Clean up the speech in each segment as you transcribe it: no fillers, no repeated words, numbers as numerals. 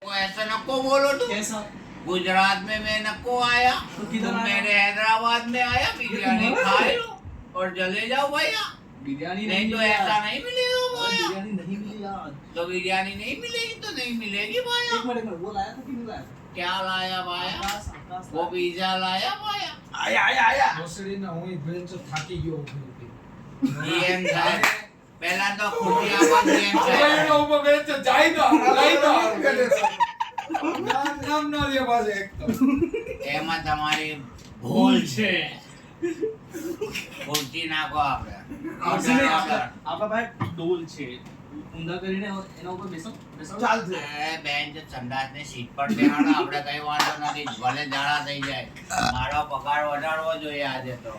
वो ऐसा नको बोलो तुम। कैसा? गुजरात में मैं नको आया तो किधर तुम आया? मेरे हैदराबाद में आया बिरयानी खाए लो और चले जाओ भैया। बिरयानी नहीं तो मिली ऐसा यार। नहीं मिलेगा भैया। बिरयानी नहीं मिली यार। तो बिरयानी नहीं मिलेगी तो नहीं मिलेगी भैया। एक मिनट वो लाया था कि नहीं लाया? क्या लाया भैया? आकाश वो पिज्जा लाया भैया। आया ભોસડીના હું બેન્ચ થાકી ગયો છું जीएम साहब पहला तो खुशियां को जीएम साहब એનો ઉપર બેન્ચ જાય તો લઈ તો નામ ના લે પાછે એક તો એમાં તમારી ભૂલ છે ખુરશી નાખો આપણે આપણા ભાઈ ડોલ છે ઊંધા કરીને એના ઉપર બેસો ચાલશે. અરે બેન જો સંડાસની સીટ પર બેહાડો આપણે કઈ વાંધો નથી ભલે જાડા થઈ જાય મારો પગાર વધારવો જોઈએ આજે તો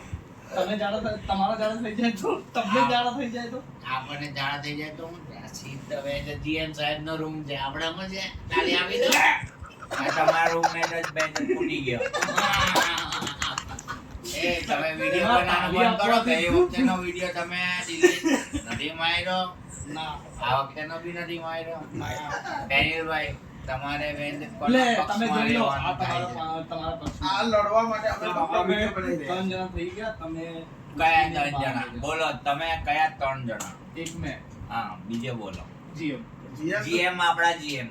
તમે જાડા તમારા જાડા થઈ જાય તો તમને જાડા થઈ જાય તો આપણને જાડા થઈ જાય તો હું સીટ તો બેન જીએમ સાહેબ નો રૂમ છે આપણામાં છે તાલી આપી દો આ તમારા રૂમ ને જ બેન ફૂટી ગયો એ તમે વિડિયો બનાવવાનો બંધ કરો ગઈ વખતેનો વિડિયો તમે ડિલીટ નથી માર્યો ના આ વખતેનો બી નથી માર્યો ડેનિયલભાઈ તમારે બેન લે તમે જોઈ લો આ તમારા પક્ષ આ લડવા માટે અમે વિડિયો બનાવી દે 3 જણા થઈ ગયા તમે કયા 3 જણા બોલો તમે કયા 3 જણા એક મે હા બીજે બોલો જીએમ જીએમ આપડા જીએમ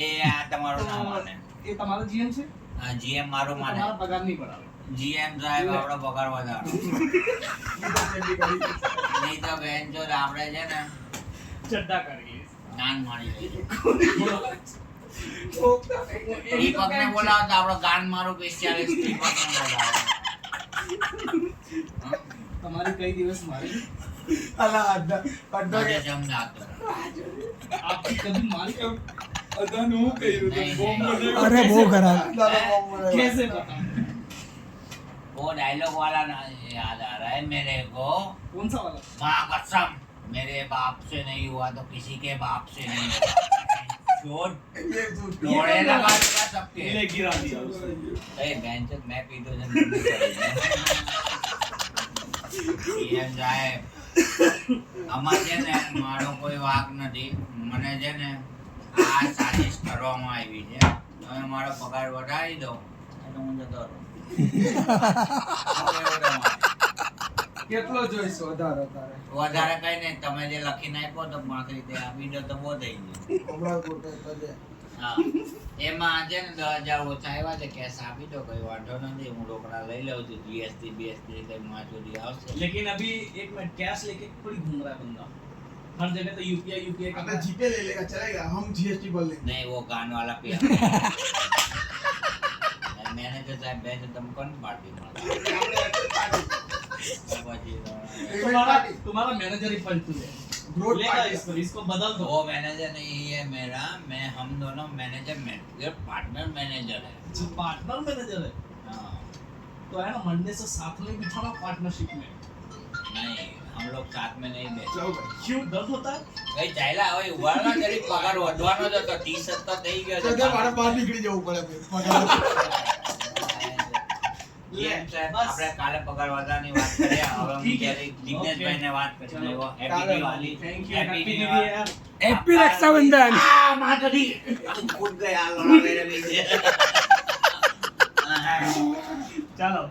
એ આ તમારું નામ માને એ તમારો જીએમ છે હા જીએમ મારું માને તમારા પગાર નહીં પડાવે જીએમ સાહેબ આપણો પગાર વધારો નહીં તો બેન જો આપણે છે ને ચડ્ડા કરી ગાન મારી દીપક ને બોલાવો તો આપણો ગાન મારું સ્પેશિયાલિસ્ટ દીપક ને બોલાવો તમારી કઈ દિવસ મારી અલા અડધો આજે સમજાતો આપકી કभी મારી અદાન હું કહ્યું તો બોમ્બ બનાવ્યો अरे वो खराब कैसे पता वो डायलॉग वाला ना याद आ रहा है मेरे को कौन सा वाला माँ कसम मेरे बाप से नहीं हुआ तो किसी के बाप से नहीं होगा छोड़ लोड़े लगा देगा सबके ले गिरा दिया ए बेंचत मैं पीतो जन પીએમ સાહેબ અમાર છે ને મારો કોઈ વાક નથી મને છે ને આ સાજિશ કરવામાં આવી છે તમે મારો પગાર વધારી દો એટલે હું જતો રહું કેટલો જોઈશ વધારે તારે વધારે કઈ નહીં તમે જે લખીને આપ્યો તો મારી રીતે આપી દો તો બહુ થઈ ગયું હમણાં પોતે તજે હા એમાં છે ને 10,000 ઓછા આવ્યા છે કેશ આપી દો કોઈ વાંધો નથી હું રોકડા લઈ લઉં છું જીએસટી બીએસટી કઈ માચોડી આવશે लेकिन अभी एक मिनट कैश लेके थोड़ी घूम रहा है बंदा हर जगह तो यूपीआई यूपीआई આપણે જીपे ले लेगा चलेगा हम जीएसटी भर लेंगे नहीं वो गान वाला पे मैनेजर साहब बैठे तुम कौन पार्टी में तुम्हारा मैनेजर ही पंच है ब्रोड लेगा इसको बदल दो वो मैनेजर नहीं है मेरा मैं हम दोनों मैनेजर पार्टनर मैनेजर है जो पार्टनर मैनेजर है हाँ तो है ना मंडे से साथ में बिठाना पार्टनरशिप में नहीं हम लोग साथ में नहीं बैठे જાઓ ભાઈ क्यों दर्द होता है કઈ ચાલ્યા હવે ઉવાળવા જરી પગાર વધવાનો જ હતો 30 તો થઈ ગયો છે તો મારે બહાર નીકળી જવું પડે ભાઈ જેમ સાહેબ આપણે કાલે પગાર વધવાની વાત કરીએ હવે હું જ્યારે દિગ્નેશભાઈને વાત કરી એવો happy Diwali thank you happy happy new Diwali year happy Rakshabandhan આ માધરી કૂદ ગયા લોડા મેરે બીજે चलो